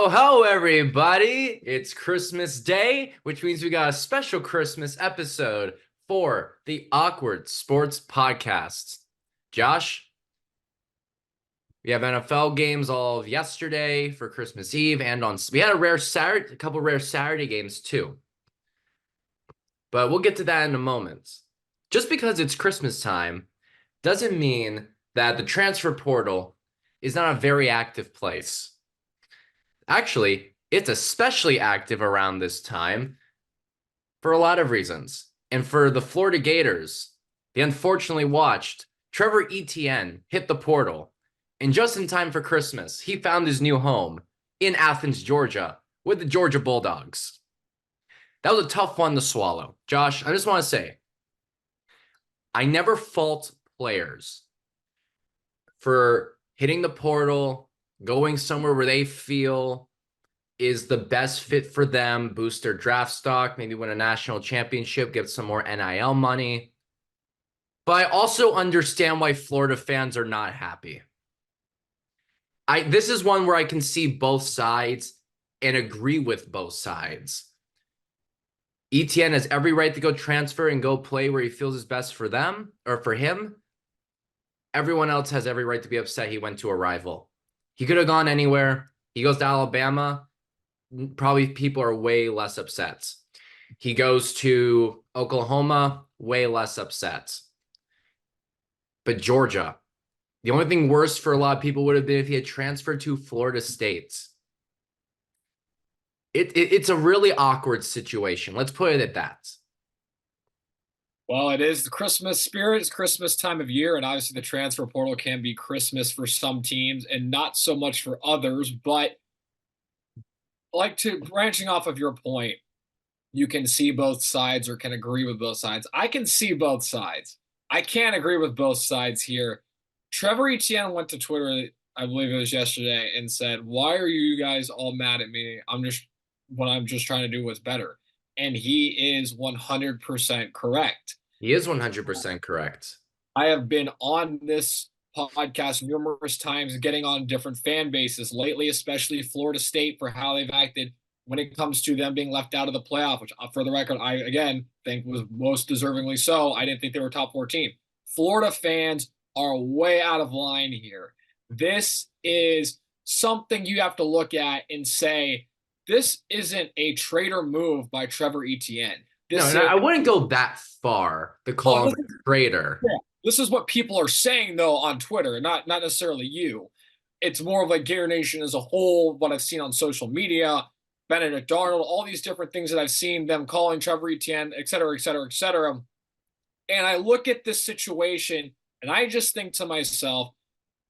Ho ho, everybody! It's Christmas Day, which means we got a special Christmas episode for the Awkward Sports Podcast. Josh, we have NFL games all of yesterday for Christmas Eve, and we had a couple rare Saturday games too. But we'll get to that in a moment. Just because it's Christmas time doesn't mean that the transfer portal is not a very active place. Actually, it's especially active around this time for a lot of reasons. And for the Florida Gators, they unfortunately watched Trevor Etienne hit the portal. And just in time for Christmas, he found his new home in Athens, Georgia, with the Georgia Bulldogs. That was a tough one to swallow. Josh, I just want to say, I never fault players for hitting the portal, going somewhere where they feel is the best fit for them, boost their draft stock, maybe win a national championship, get some more NIL money. But I also understand why Florida fans are not happy. This is one where I can see both sides and agree with both sides. Etienne has every right to go transfer and go play where he feels is best for them or for him. Everyone else has every right to be upset he went to a rival. He could have gone anywhere. He goes to Alabama. Probably people are way less upset. He goes to Oklahoma, way less upset. But Georgia, the only thing worse for a lot of people would have been if he had transferred to Florida State. It's a really awkward situation. Let's put it at that. Well, it is the Christmas spirit. It's Christmas time of year, and obviously the transfer portal can be Christmas for some teams and not so much for others. But branching off of your point, you can see both sides or can agree with both sides. I can see both sides. I can't agree with both sides here. Trevor Etienne went to Twitter, I believe it was yesterday, and said, "Why are you guys all mad at me? What I'm just trying to do was better." And he is 100% correct. He is 100% correct. I have been on this podcast numerous times, getting on different fan bases lately, especially Florida State, for how they've acted when it comes to them being left out of the playoff, which, for the record, I, again, think was most deservingly so. I didn't think they were a top four team. Florida fans are way out of line here. This is something you have to look at and say, this isn't a traitor move by Trevor Etienne. I wouldn't go that far to call him a traitor. Yeah, this is what people are saying, though, on Twitter, not necessarily you. It's more of like Gator Nation as a whole, what I've seen on social media, Benedict Arnold, all these different things that I've seen them calling Trevor Etienne, et cetera, et cetera, et cetera. And I look at this situation, and I just think to myself,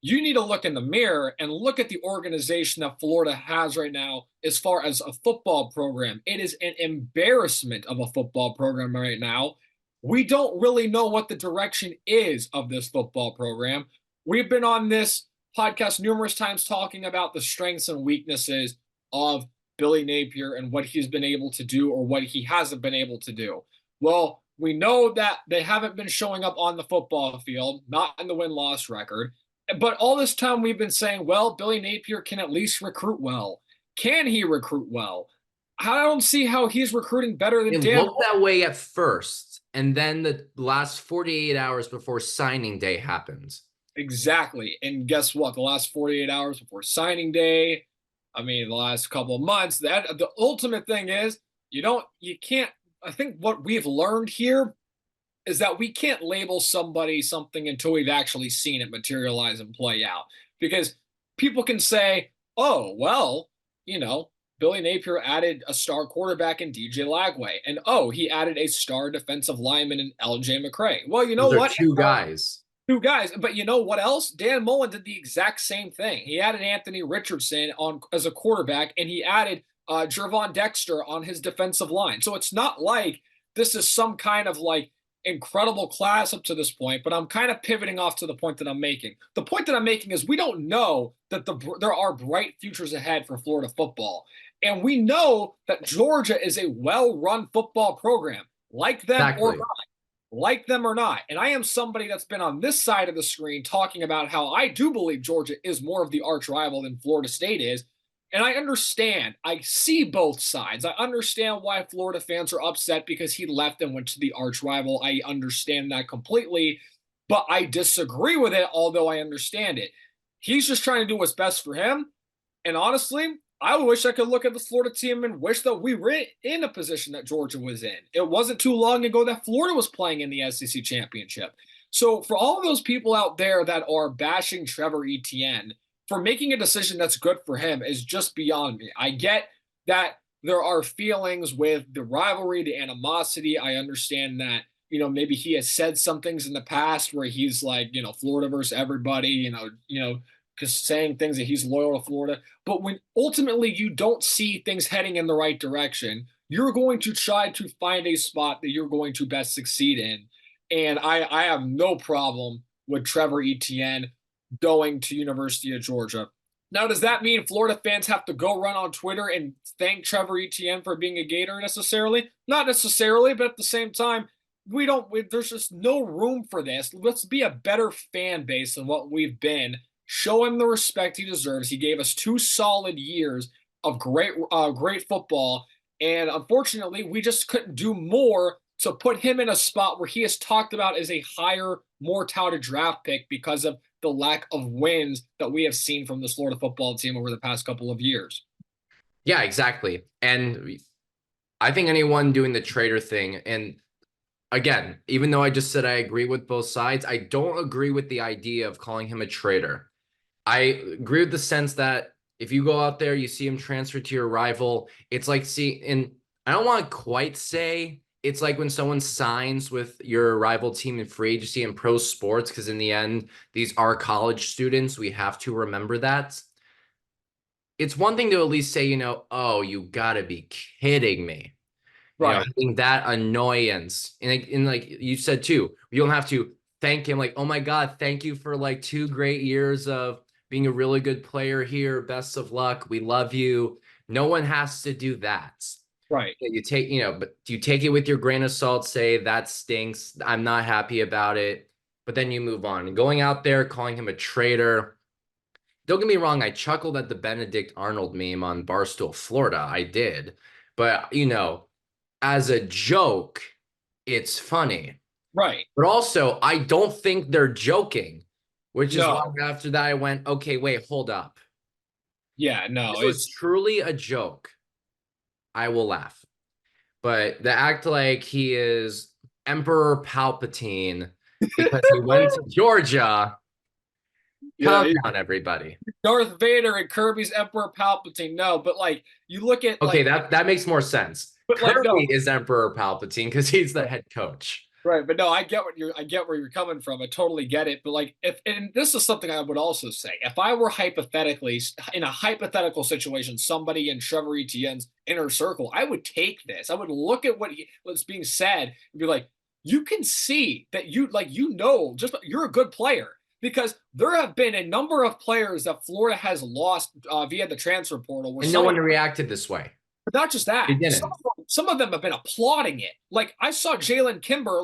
you need to look in the mirror and look at the organization that Florida has right now as far as a football program. It is an embarrassment of a football program right now. We don't really know what the direction is of this football program. We've been on this podcast numerous times talking about the strengths and weaknesses of Billy Napier and what he's been able to do or what he hasn't been able to do. Well, we know that they haven't been showing up on the football field, not in the win-loss record. But all this time we've been saying, well, Billy Napier can at least recruit well. Can he recruit well? I don't see how he's recruiting better than Dan. It looked that way at first, and then the last 48 hours before signing day happens. Exactly. And guess what? The last 48 hours before signing day, I mean, the last couple of months, that the ultimate thing is you can't, I think what we've learned here is that we can't label somebody something until we've actually seen it materialize and play out. Because people can say, oh, well, Billy Napier added a star quarterback in DJ Lagway. And, oh, he added a star defensive lineman in LJ McCray. Well, you know what? Two guys. Two guys. But you know what else? Dan Mullen did the exact same thing. He added Anthony Richardson as a quarterback, and he added Jervon Dexter on his defensive line. So it's not like this is some kind of incredible class up to this point, but I'm kind of pivoting off to the point that I'm making. The point that I'm making is we don't know that there are bright futures ahead for Florida football. And we know that Georgia is a well-run football program, like them or not. Like them or not. And I am somebody that's been on this side of the screen talking about how I do believe Georgia is more of the arch rival than Florida State is. And I understand. I see both sides. I understand why Florida fans are upset because he left and went to the arch rival. I understand that completely, but I disagree with it, although I understand it. He's just trying to do what's best for him. And honestly, I wish I could look at the Florida team and wish that we were in a position that Georgia was in. It wasn't too long ago that Florida was playing in the SEC championship. So for all of those people out there that are bashing Trevor Etienne for making a decision that's good for him is just beyond me. I get that there are feelings with the rivalry, the animosity. I understand that, maybe he has said some things in the past where he's like, Florida versus everybody, because saying things that he's loyal to Florida. But when ultimately you don't see things heading in the right direction, you're going to try to find a spot that you're going to best succeed in. And I have no problem with Trevor Etienne going to University of Georgia. Now, does that mean Florida fans have to go run on Twitter and thank Trevor Etienne for being a Gator necessarily? Not necessarily, but at the same time, there's just no room for this. Let's be a better fan base than what we've been. Show him the respect he deserves. He gave us 2 solid years of great football. And unfortunately, we just couldn't do more to put him in a spot where he is talked about as a higher, more touted draft pick because of the lack of wins that we have seen from the Florida football team over the past couple of years. Yeah, exactly. And I think anyone doing the trader thing, and again, even though I just said I agree with both sides, I don't agree with the idea of calling him a traitor. I agree with the sense that if you go out there, you see him transfer to your rival, it's like and I don't want to quite say it's like when someone signs with your rival team in free agency in pro sports, because in the end, these are college students. We have to remember that. It's one thing to at least say, oh, you gotta be kidding me. Right. Having that annoyance. And like you said too, you don't have to thank him like, oh my God, thank you for like 2 great years of being a really good player here. Best of luck. We love you. No one has to do that. Right. You take, but you take it with your grain of salt, say that stinks. I'm not happy about it. But then you move on. And going out there, calling him a traitor. Don't get me wrong, I chuckled at the Benedict Arnold meme on Barstool, Florida. I did. But, as a joke, it's funny. Right. But also, I don't think they're joking, which is why No. after that I went, okay, wait, hold up. Yeah, no, This was truly a joke. I will laugh. But the act like he is Emperor Palpatine because he went to Georgia, yeah, calm down, everybody. Darth Vader and Kirby's Emperor Palpatine. No, but like you look at Okay, like, that makes more sense. but like no, Kirby is Emperor Palpatine because he's the head coach. right, but no, I get where you're coming from. I totally get it. But like if and this is something I would also say. If I were hypothetically in a hypothetical situation, somebody in Trevor Etienne's inner circle, I would take this. I would look at what's being said and be like, you can see that just you're a good player. Because there have been a number of players that Florida has lost via the transfer portal. And no one reacted this way. But not just They that. didn't. Some of them have been applauding it. Like I saw Jalen Kimber.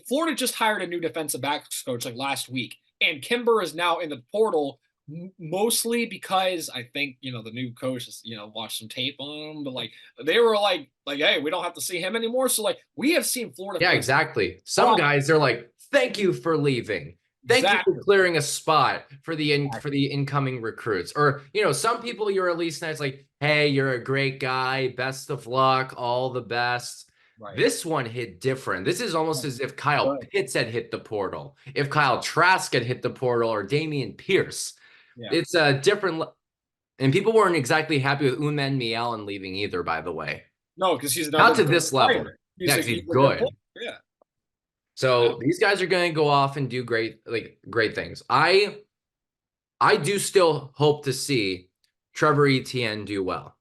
Florida just hired a new defensive backs coach like last week, and Kimber is now in the portal mostly because I think the new coach has watched some tape on him, but like they were like hey, we don't have to see him anymore. So like we have seen Florida. Yeah, exactly. Some guys are like, thank you for leaving. Thank you for clearing a spot for the incoming recruits. Or, some people you're at least nice, like, hey, you're a great guy. Best of luck. All the best. Right. This one hit different. This is almost as if Kyle Pitts had hit the portal. If Kyle Trask had hit the portal or Damian Pierce. Yeah. It's a different. And people weren't exactly happy with Unman Mielen leaving either, by the way. No, because he's not to this level. He's good. Yeah. So these guys are going to go off and do great things. I do still hope to see Trevor Etienne do well.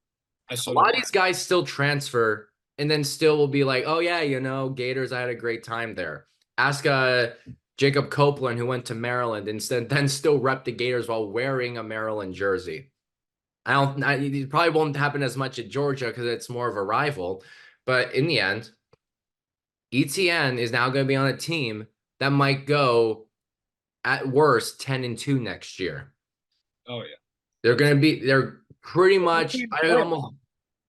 A lot of these guys still transfer and then still will be like, oh yeah, Gators, I had a great time there. Ask Jacob Copeland, who went to Maryland and then still rep the Gators while wearing a Maryland jersey. It probably won't happen as much at Georgia because it's more of a rival. But in the end, Etienne is now going to be on a team that might go at worst 10-2 next year. Oh yeah. They're pretty It's a much, team I playoff. almost,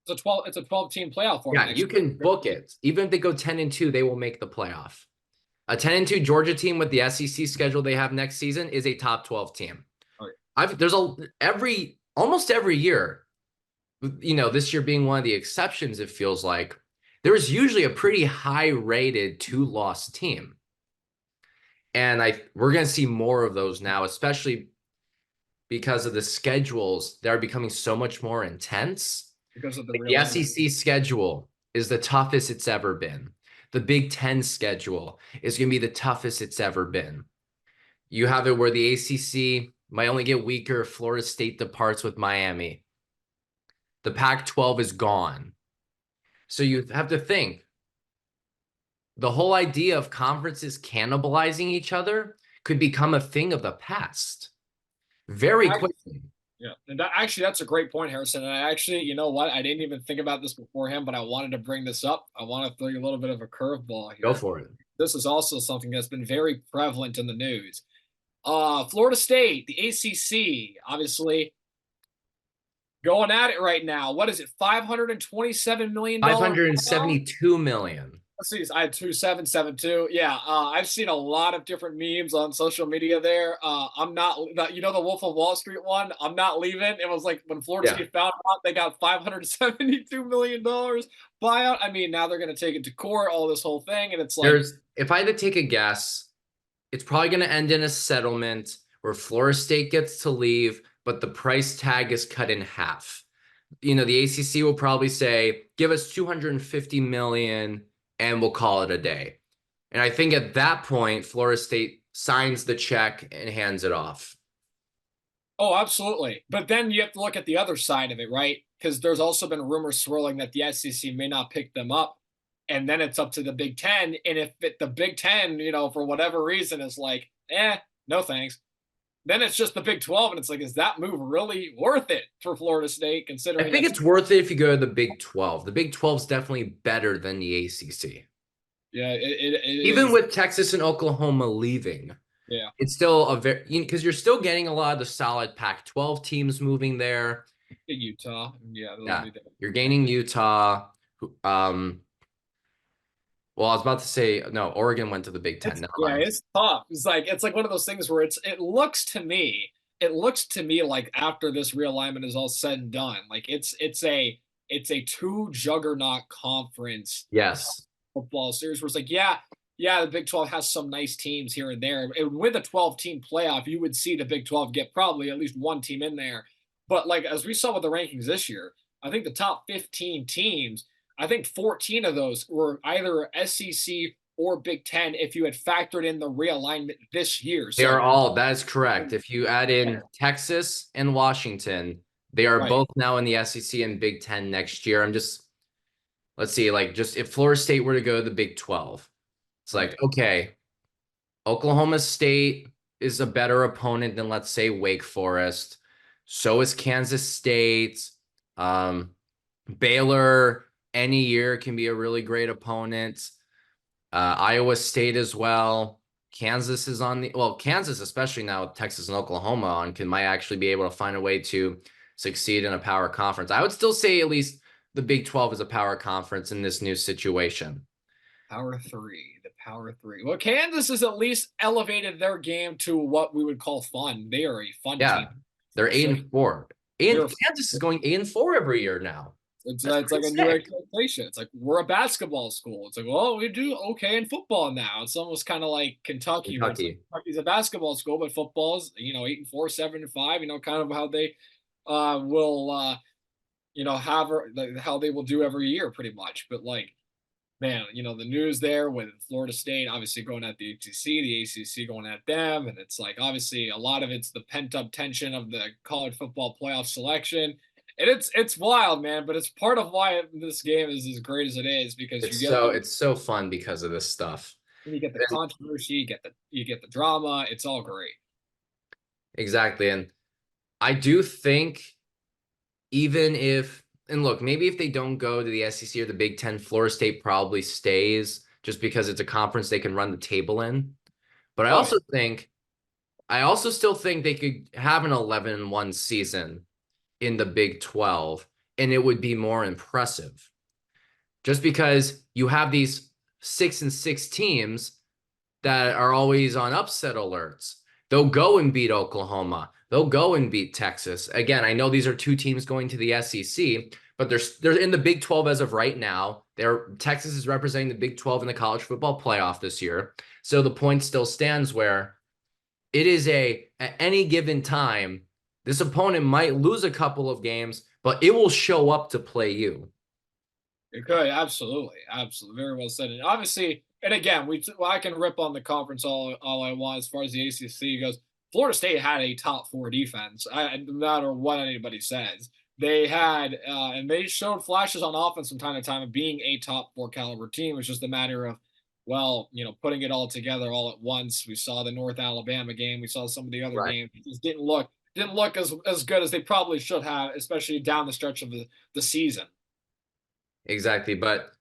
It's a 12-team playoff format yeah, next you can year. book it. Even if they go 10-2, they will make the playoff. A 10-2 Georgia team with the SEC schedule they have next season is a top 12 team. Oh, yeah. Almost every year, this year being one of the exceptions, it feels like there's usually a pretty high rated 2-loss team. And we're going to see more of those now, especially because of the schedules that are becoming so much more intense. Because of the Like the realignment. SEC schedule is the toughest it's ever been. The Big Ten schedule is going to be the toughest it's ever been. You have it where the ACC might only get weaker if Florida State departs with Miami. The Pac-12 is gone. So you have to think the whole idea of conferences cannibalizing each other could become a thing of the past very quickly. Yeah, and that's a great point, Harrison. And I actually, you know what? I didn't even think about this beforehand, but I wanted to bring this up. I want to throw you a little bit of a curveball Go here. for it. This is also something that's been very prevalent in the news. Florida State, the ACC, obviously going at it right now. What is it? $527 million. 572 million. Let's see. I had 2772. Yeah, I've seen a lot of different memes on social media. There, I'm not. The Wolf of Wall Street one. I'm not leaving. It was like when Florida Yeah. State found out they got $572 million buyout. I mean, now they're going to take it to court. All this whole thing, and it's like, If I had to take a guess, it's probably going to end in a settlement where Florida State gets to leave, but the price tag is cut in half. The ACC will probably say, give us 250 million and we'll call it a day. And I think at that point, Florida State signs the check and hands it off. oh, absolutely. But then you have to look at the other side of it, right? Because there's also been rumors swirling that the SEC may not pick them up. And then it's up to the Big Ten. And if the Big Ten, for whatever reason is like, no thanks, then it's just the Big 12. And it's like, is that move really worth it for Florida State, considering I think it's worth it if you go to the Big 12. The Big 12 is definitely better than the ACC. Yeah, it Even is. with Texas and Oklahoma leaving, Yeah. it's still because you're still getting a lot of the solid Pac-12 teams moving there. Utah. Yeah. Yeah, you're gaining Utah. Well, I was about to say, no, Oregon went to the Big Ten. Never mind. It's tough. It's like one of those things where it looks to me like after this realignment is all said and done, like it's a two juggernaut conference Yes. football series where it's like, the Big 12 has some nice teams here and there. And with a 12-team playoff, you would see the Big 12 get probably at least one team in there. But like as we saw with the rankings this year, I think the top 15 teams, I think 14 of those were either SEC or Big Ten if you had factored in the realignment this year. That is correct. If you add in Texas and Washington, they are Right. both now in the SEC and Big Ten next year. Let's see, just if Florida State were to go to the Big 12, it's like, Right. okay, Oklahoma State is a better opponent than, let's say, Wake Forest. So is Kansas State. Baylor, any year, can be a really great opponent. Iowa State as well. Kansas is Kansas, especially now with Texas and Oklahoma on, might actually be able to find a way to succeed in a power conference. I would still say at least the Big 12 is a power conference in this new situation. Power three. Well, Kansas has at least elevated their game to what we would call fun. They are a fun team. They're 8-4. Kansas is going 8-4 every year now. It's like a new expectation. It's like we're a basketball school. It's like, well, we do okay in football now. It's almost kind of like Kentucky. Kentucky's a basketball school, but football's 8-4, 7-5. Kind of how they will have how they will do every year, pretty much. But like, man, the news there with Florida State obviously going at the ACC going at them, and it's like obviously a lot of it's the pent up tension of the college football playoff selection. And it's wild, man, but it's part of why this game is as great as it is because it's so fun because of this stuff. You get the controversy, you get the drama. It's all great. Exactly, and I do think maybe if they don't go to the SEC or the Big Ten, Florida State probably stays just because it's a conference they can run the table in. But I also still think they could have an 11-1 season in the Big 12, and it would be more impressive. Just because you have these 6-6 teams that are always on upset alerts. They'll go and beat Oklahoma. They'll go and beat Texas. Again, I know these are two teams going to the SEC, but they're in the Big 12 as of right now. Texas is representing the Big 12 in the college football playoff this year. So the point still stands where it is at any given time, this opponent might lose a couple of games, but it will show up to play you. It could, absolutely, absolutely, very well said. And obviously, and again, I can rip on the conference all I want as far as the ACC goes. Florida State had a top 4 defense. No matter what anybody says, they had, and they showed flashes on offense from time to time of being a top 4 caliber team. It's just a matter of, well, putting it all together all at once. We saw the North Alabama game. We saw some of the other Right. games. It just didn't look as good as they probably should have, especially down the stretch of the season. Exactly. But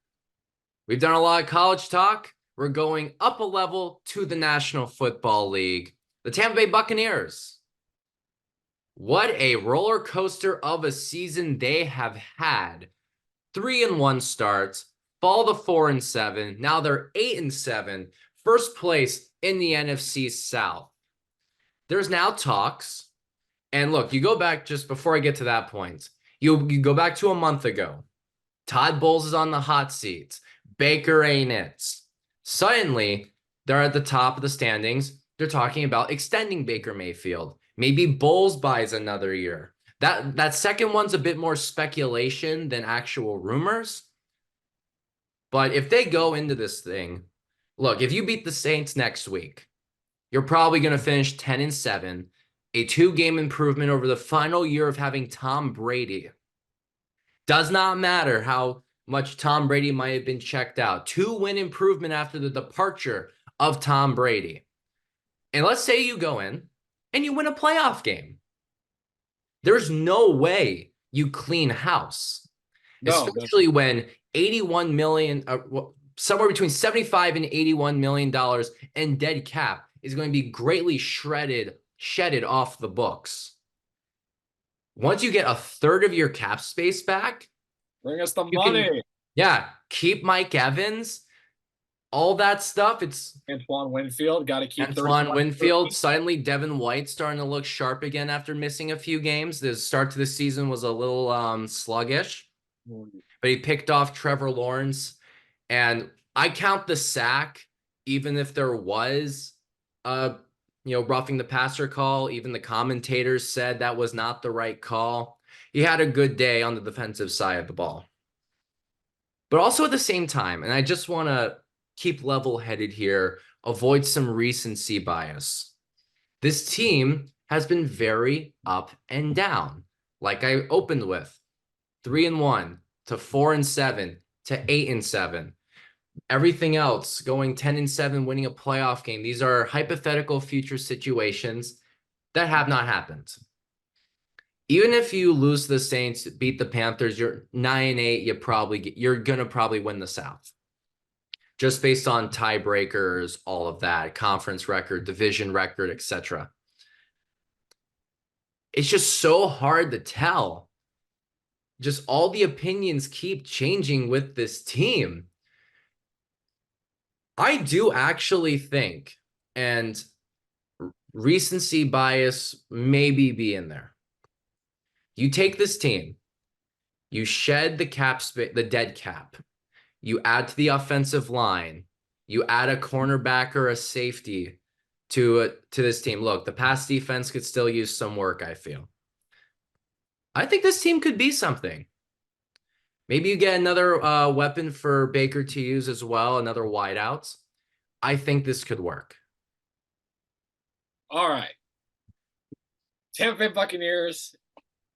we've done a lot of college talk. We're going up a level to the National Football League. The Tampa Bay Buccaneers. What a roller coaster of a season they have had. 3-1 starts, fall to 4-7. Now they're 8-7, first place in the NFC South. There's now talks. And look, you go back just before I get to that point. You go back to a month ago. Todd Bowles is on the hot seat. Baker ain't it. Suddenly, they're at the top of the standings. They're talking about extending Baker Mayfield. Maybe Bowles buys another year. That second one's a bit more speculation than actual rumors. But if they go into this thing, look, if you beat the Saints next week, you're probably going to finish 10-7, a 2-game improvement over the final year of having Tom Brady. Does not matter how much Tom Brady might have been checked out. 2-win improvement after the departure of Tom Brady. And let's say you go in and you win a playoff game. There's no way you clean house, especially when 81 million, somewhere between 75 and 81 million dollars in dead cap is going to be greatly shedded off the books. Once you get a third of your cap space back, bring us the money. Keep Mike Evans, all that stuff. It's Antoine Winfield, got to keep Antoine Winfield. Suddenly, Devin White starting to look sharp again after missing a few games. The start to the season was a little sluggish, but he picked off Trevor Lawrence. And I count the sack, even if there was roughing the passer call. Even the commentators said that was not the right call. He had a good day on the defensive side of the ball. But also at the same time, and I just want to keep level-headed here, avoid some recency bias. This team has been very up and down. Like I opened with, 3-1 to 4-7 to 8-7. Everything else going 10-7, winning a playoff game. These are hypothetical future situations that have not happened. Even if you lose the Saints, beat the Panthers, you're 9-8, you're gonna probably win the South. Just based on tiebreakers, all of that, conference record, division record, etc. It's just so hard to tell. Just all the opinions keep changing with this team. I do actually think, and recency bias maybe be in there. You take this team, you shed the dead cap, you add to the offensive line, you add a cornerback or a safety to this team. Look, the pass defense could still use some work, I feel. I think this team could be something. Maybe you get another weapon for Baker to use as well, another wideout. I think this could work. All right. Tampa Bay Buccaneers,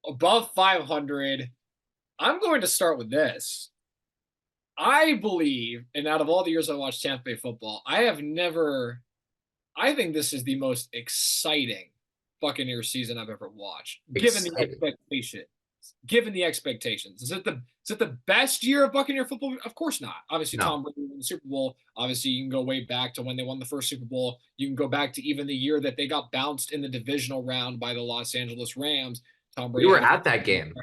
above 500. I'm going to start with this. I believe, and out of all the years I watched Tampa Bay football, I think this is the most exciting Buccaneers season I've ever watched, given the expectations. Is it the best year of Buccaneer football? Of course not. Obviously, No. Tom Brady won the Super Bowl. Obviously, you can go way back to when they won the first Super Bowl. You can go back to even the year that they got bounced in the divisional round by the Los Angeles Rams. Tom We Brady were had at that game.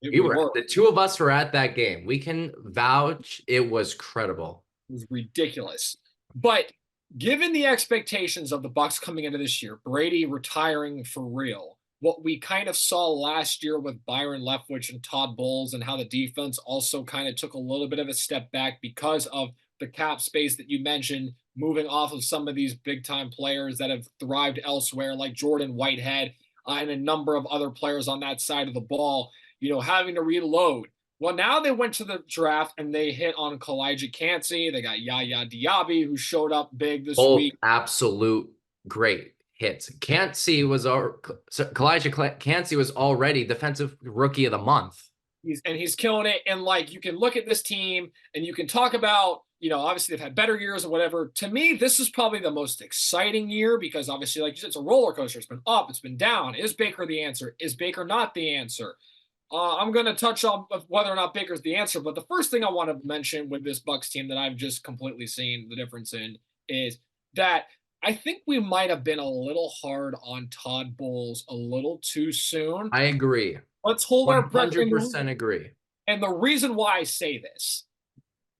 we were. The two of us were at that game. We can vouch it was credible. It was ridiculous. But given the expectations of the Bucs coming into this year, Brady retiring for real, what we kind of saw last year with Byron Leftwich and Todd Bowles, and how the defense also kind of took a little bit of a step back because of the cap space that you mentioned, moving off of some of these big time players that have thrived elsewhere, like Jordan Whitehead, and a number of other players on that side of the ball, having to reload. Well, now they went to the draft and they hit on Kalijah Cansey. They got Yaya Diaby, who showed up big this Both week. absolute great hits. Kalijah Cansey was already defensive rookie of the month. He's killing it. And like, you can look at this team and you can talk about, obviously they've had better years or whatever. To me, this is probably the most exciting year because obviously, like you said, it's a roller coaster. It's been up, it's been down. Is Baker the answer? Is Baker not the answer? I'm going to touch on whether or not Baker's the answer, but the first thing I want to mention with this Bucs team that I've just completely seen the difference in is that I think we might have been a little hard on Todd Bowles a little too soon. I agree. Let's hold our breath. 100% agree. And the reason why I say this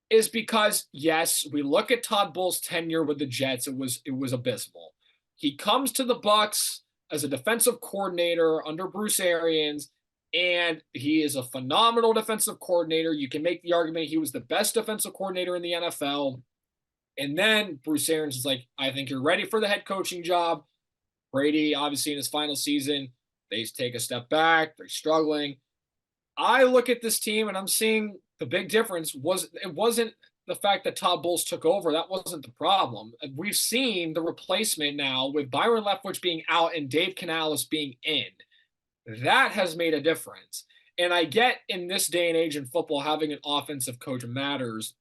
is because, yes, we look at Todd Bowles' tenure with the Jets, it was abysmal. He comes to the Bucs as a defensive coordinator under Bruce Arians, and he is a phenomenal defensive coordinator. You can make the argument he was the best defensive coordinator in the NFL. And then Bruce Arians is like, I think you're ready for the head coaching job. Brady, obviously, in his final season, they take a step back. They're struggling. I look at this team and I'm seeing the big difference wasn't the fact that Todd Bowles took over. That wasn't the problem. We've seen the replacement now with Byron Leftwich being out and Dave Canales being in. That has made a difference. And I get in this day and age in football, having an offensive coach matters.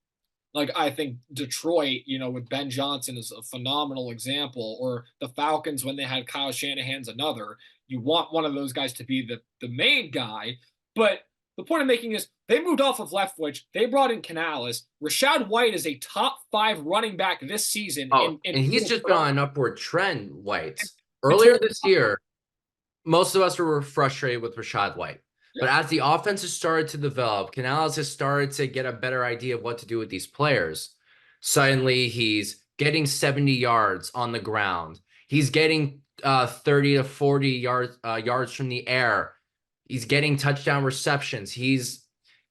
Like I think Detroit, with Ben Johnson is a phenomenal example, or the Falcons when they had Kyle Shanahan's another. You want one of those guys to be the main guy. But the point I'm making is they moved off of Leftwich. They brought in Canales. Rashad White is a top 5 running back this season. And he's just been on an upward trend, White. Earlier this year, most of us were frustrated with Rashad White. But as the offense has started to develop, Canales has started to get a better idea of what to do with these players. Suddenly, he's getting 70 yards on the ground. He's getting 30 to 40 yards from the air. He's getting touchdown receptions. He's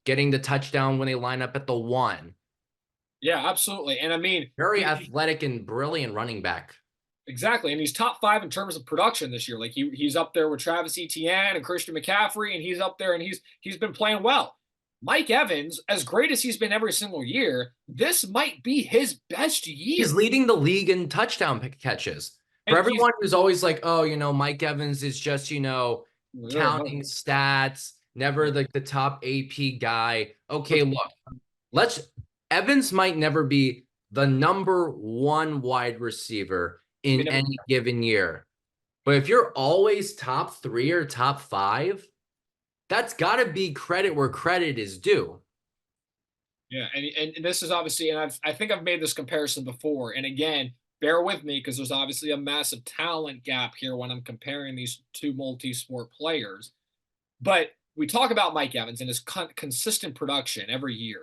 getting the touchdown when they line up at the 1. Yeah, absolutely. And I mean, very athletic and brilliant running back. Exactly. And he's top 5 in terms of production this year. Like he's up there with Travis Etienne and Christian McCaffrey, and he's up there and he's been playing well. Mike Evans, as great as he's been every single year, this might be his best year. He's leading the league in touchdown catches. For everyone who's always like, oh, Mike Evans is just, counting stats, never the top AP guy. Okay, look, Evans might never be the number 1 wide receiver in any given year. But if you're always top 3 or top 5, that's got to be credit where credit is due. Yeah, and this is obviously, and I think I've made this comparison before. And again, bear with me because there's obviously a massive talent gap here when I'm comparing these two multi-sport players. But we talk about Mike Evans and his consistent production every year.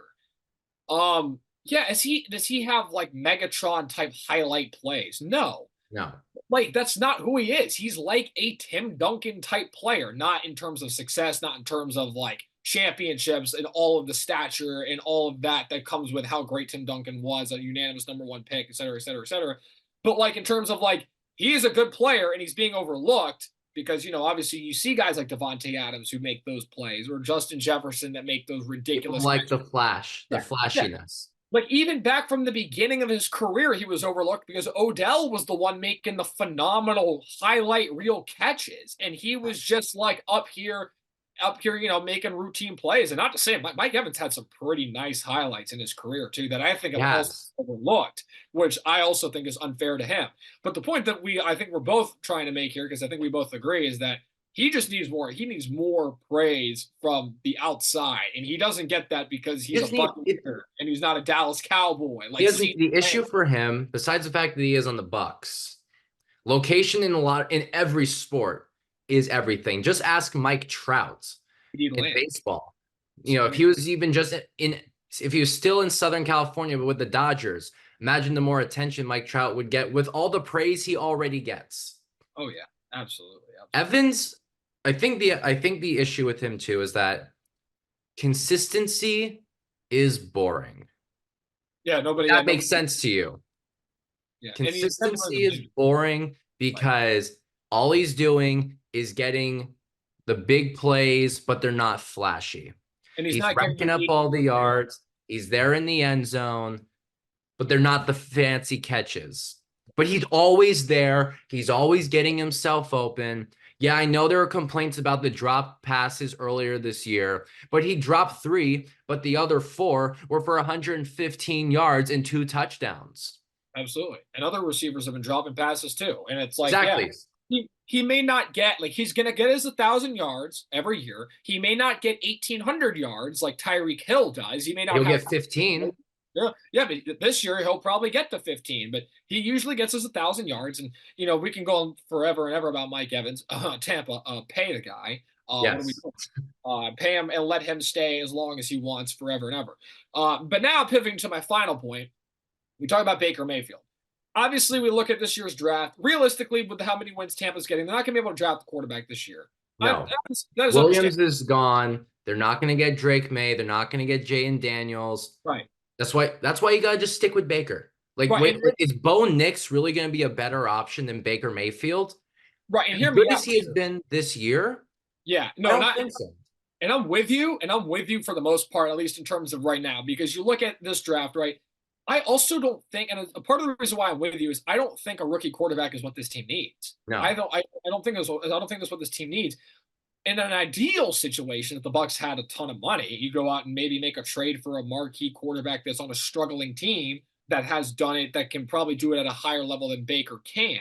Yeah, does he have like Megatron type highlight plays? No. Like that's not who he is. He's like a Tim Duncan type player, not in terms of success, not in terms of like championships and all of the stature and all of that comes with how great Tim Duncan was, a unanimous number 1 pick, et cetera, et cetera, et cetera. But like in terms of like he is a good player and he's being overlooked because obviously you see guys like Devontae Adams who make those plays, or Justin Jefferson that make those ridiculous like the flashiness. Like even back from the beginning of his career, he was overlooked because Odell was the one making the phenomenal highlight reel catches. And he was just like up here, making routine plays. And not to say Mike Evans had some pretty nice highlights in his career too, that I think have also overlooked, which I also think is unfair to him. But the point that I think we're both trying to make here, because I think we both agree, is that he just needs more. He needs more praise from the outside, and he doesn't get that because he's a Buccaneer and he's not a Dallas Cowboy. Like the issue for him, besides the fact that he is on the Bucs, location in every sport is everything. Just ask Mike Trout in Land. baseball. You know, if he was even just if he was still in Southern California but with the Dodgers, imagine the more attention Mike Trout would get with all the praise he already gets. Oh yeah, absolutely. Evans, I think the issue with him too is that consistency is boring. Yeah, nobody. That makes sense to you. Yeah, and Consistency is boring because all he's doing is getting the big plays, but they're not flashy. and he's He's not racking up all the yards. He's there in the end zone, but they're not the fancy catches. But he's always there. He's always getting himself open. Yeah, I know there were complaints about the drop passes earlier this year, but he dropped 3, but the other 4 were for 115 yards and 2 touchdowns. Absolutely. And other receivers have been dropping passes too. And it's like, Exactly. yeah, he may not get, like, he's going to get his 1,000 yards every year. He may not get 1,800 yards like Tyreek Hill does. He may not He'll have get 15. Yeah, but this year he'll probably get to 15, but he usually gets his 1,000 yards. And, you know, we can go on forever and ever about Mike Evans. Tampa, pay the guy. What do we do? Pay him and let him stay as long as he wants forever and ever. But now pivoting to my final point, we talk about Baker Mayfield. Obviously, we look at this year's draft. Realistically, with how many wins Tampa's getting, they're not going to be able to draft the quarterback this year. No. That is Williams is gone. They're not going to get Drake May. They're not going to get Jaden Daniels. Right. That's why you got to just stick with Baker. Like, right. Is Bo Nix really going to be a better option than Baker Mayfield? Right. And hear me out. As he has been this year? Yeah. No, I don't think so. And I'm with you. And I'm with you for the most part, at least in terms of right now, because you look at this draft, right? I also don't think, and a part of the reason why I'm with you is I don't think a rookie quarterback is what this team needs. No, I don't think that's what this team needs. In an ideal situation, if the Bucs had a ton of money, you go out and maybe make a trade for a marquee quarterback that's on a struggling team that has done it, that can probably do it at a higher level than Baker can.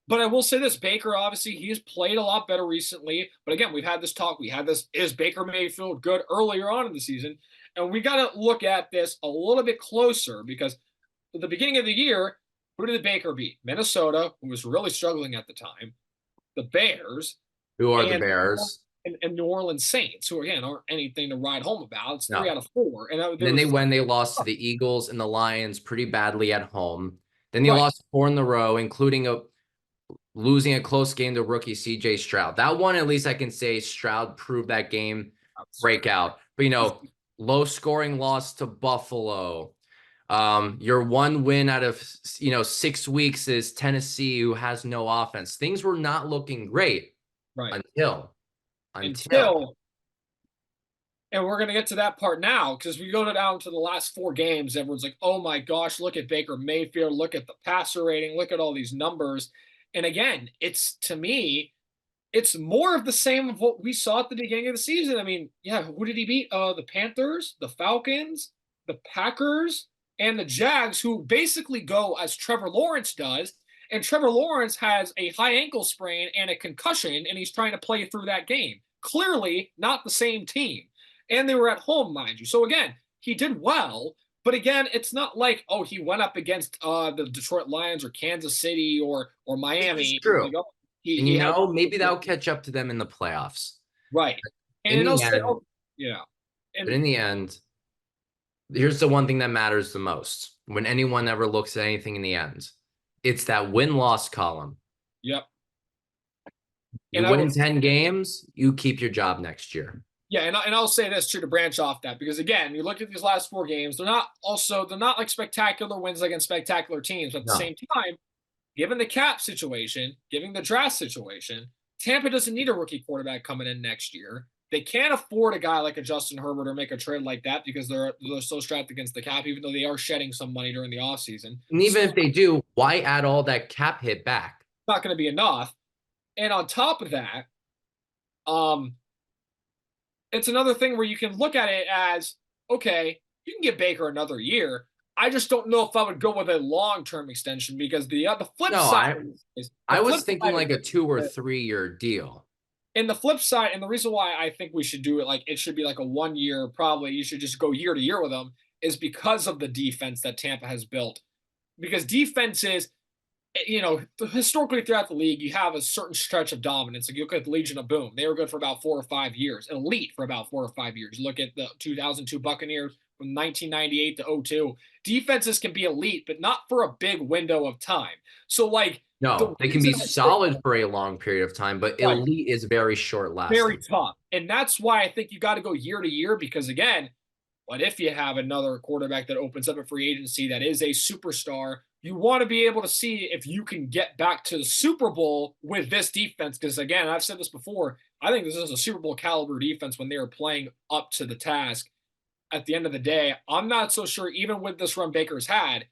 But I will say this, Baker, obviously, he has played a lot better recently. But again, we've had this talk. We had this, is Baker Mayfield good earlier on in the season? And we got to look at this a little bit closer because at the beginning of the year, who did Baker beat? Minnesota, who was really struggling at the time, the Bears. Who are the Bears? And New Orleans Saints, who again aren't anything to write home about. It's 3 out of 4. And then they lost to the Eagles and the Lions pretty badly at home. Then they lost 4 in a row, including losing a close game to rookie CJ Stroud. That one, at least I can say Stroud proved that game breakout. But, you know, low scoring loss to Buffalo. Your one win out of, 6 weeks is Tennessee, who has no offense. Things were not looking great until. And we're going to get to that part now, because we go down to the last 4 games. Everyone's like, oh my gosh, look at Baker Mayfield. Look at the passer rating. Look at all these numbers. And again, to me, it's more of the same of what we saw at the beginning of the season. I mean, yeah, who did he beat? The Panthers, the Falcons, the Packers, and the Jags, who basically go as Trevor Lawrence does. And Trevor Lawrence has a high ankle sprain and a concussion, and he's trying to play through that game. Clearly not the same team. And they were at home, mind you. So again, he did well. But again, it's not like, oh, he went up against the Detroit Lions or Kansas City or Miami. It's true. Like, oh, maybe that'll catch up to them in the playoffs. Right. And but in the end, here's the one thing that matters the most. When anyone ever looks at anything in the end, it's that win-loss column. Yep. You win 10 games, you keep your job next year. Yeah, and I'll say this too, to branch off that, because again, you look at these last 4 games, they're not like spectacular wins against spectacular teams. But at the same time, given the cap situation, given the draft situation, Tampa doesn't need a rookie quarterback coming in next year. They can't afford a guy like a Justin Herbert or make a trade like that because they're so strapped against the cap, even though they are shedding some money during the offseason. And even if they do, why add all that cap hit back? It's not going to be enough. And on top of that, it's another thing where you can look at it as, okay, you can give Baker another year. I just don't know if I would go with a long-term extension, because the flip side I was thinking like a 2 or 3 year deal. And the flip side, and the reason why I think we should do it, like it should be like a 1 year, probably you should just go year to year with them, is because of the defense that Tampa has built. Because defenses, Historically throughout the league, you have a certain stretch of dominance. Like you look at the Legion of Boom, they were good for about 4 or 5 years, elite for about 4 or 5 years. You look at the 2002 Buccaneers from 1998 to '02. Defenses can be elite, but not for a big window of time. So, like, the No, they can reason be I say solid for a long period of time, but right, elite is very short very lasting. tough. And that's why I think you got to go year to year because, again, what if you have another quarterback that opens up a free agency that is a superstar? You want to be able to see if you can get back to the Super Bowl with this defense. Because again, I've said this before. I think this is a Super Bowl caliber defense when they are playing up to the task. At the end of the day, I'm not so sure, even with this run Baker's had,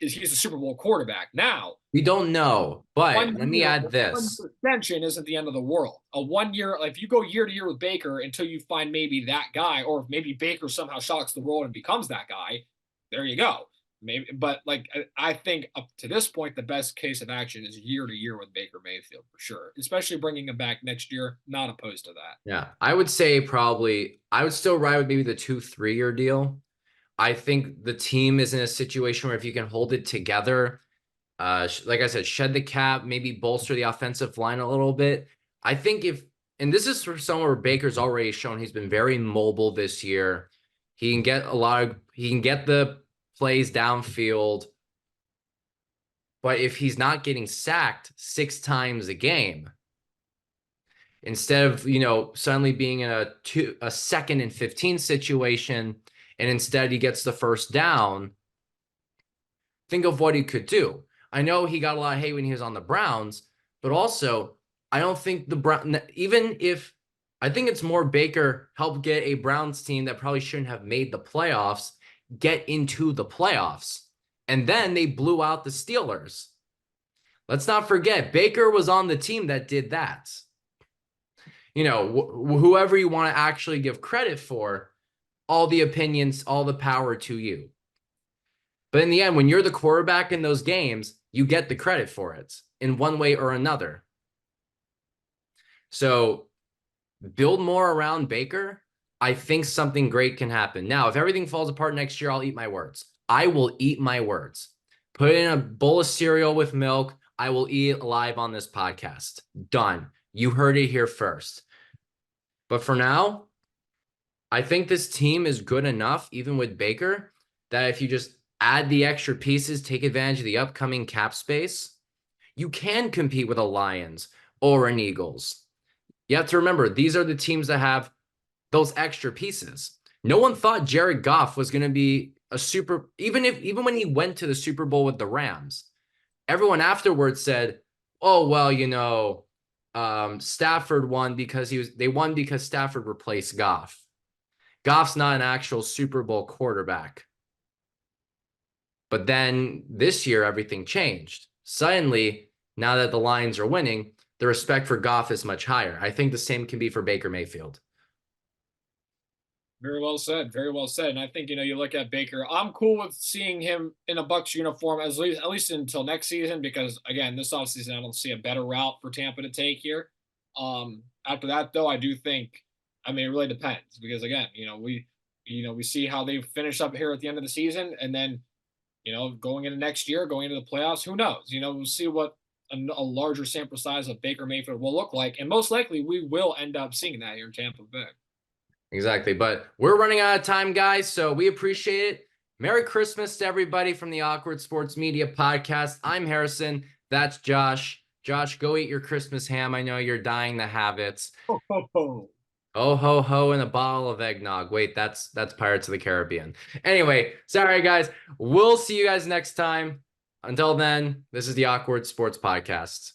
is he's a Super Bowl quarterback. Now, We don't know, but let me add a one this. year extension isn't the end of the world. A 1 year, if you go year to year with Baker until you find maybe that guy, or if maybe Baker somehow shocks the world and becomes that guy, there you go. Maybe, but like I think up to this point, the best case of action is year to year with Baker Mayfield for sure, especially bringing him back next year. Not opposed to that. Yeah, I would say probably I would still ride with maybe the 2 3 year deal. I think the team is in a situation where if you can hold it together, like I said, shed the cap, maybe bolster the offensive line a little bit. I think and this is for someone where Baker's already shown he's been very mobile this year. He can get the plays downfield. But if he's not getting sacked 6 times a game, instead of, suddenly being in a 2nd and 15 situation, and instead he gets the first down, think of what he could do. I know he got a lot of hate when he was on the Browns, but also I don't think I think it's more Baker helped get a Browns team that probably shouldn't have made the playoffs get into the playoffs. And then they blew out the Steelers. Let's not forget, Baker was on the team that did that. Whoever you want to actually give credit for, all the opinions, all the power to you. But in the end, when you're the quarterback in those games, you get the credit for it in one way or another. So build more around Baker. I think something great can happen. Now, if everything falls apart next year, I'll eat my words. I will eat my words. Put in a bowl of cereal with milk. I will eat it live on this podcast. Done. You heard it here first. But for now, I think this team is good enough, even with Baker, that if you just add the extra pieces, take advantage of the upcoming cap space, you can compete with a Lions or an Eagles. You have to remember, these are the teams that have those extra pieces. No one thought Jared Goff was going to be even when he went to the Super Bowl with the Rams, everyone afterwards said, oh, well, Stafford won because they won because Stafford replaced Goff. Goff's not an actual Super Bowl quarterback. But then this year, everything changed. Suddenly, now that the Lions are winning, the respect for Goff is much higher. I think the same can be for Baker Mayfield. Very well said. Very well said. And I think, you look at Baker, I'm cool with seeing him in a Bucs uniform at least until next season, because again, this offseason, I don't see a better route for Tampa to take here. After that, though, I do think, it really depends because again, we see how they finish up here at the end of the season, and then, going into next year, going into the playoffs, who knows? We'll see what a larger sample size of Baker Mayfield will look like, and most likely we will end up seeing that here in Tampa Bay. Exactly. But we're running out of time, guys. So we appreciate it. Merry Christmas to everybody from the Awkward Sports Media Podcast. I'm Harrison. That's Josh. Josh, go eat your Christmas ham. I know you're dying to have it. Ho, ho, ho. Oh, ho, ho, and a bottle of eggnog. Wait, that's Pirates of the Caribbean. Anyway, sorry, guys. We'll see you guys next time. Until then, this is the Awkward Sports Podcast.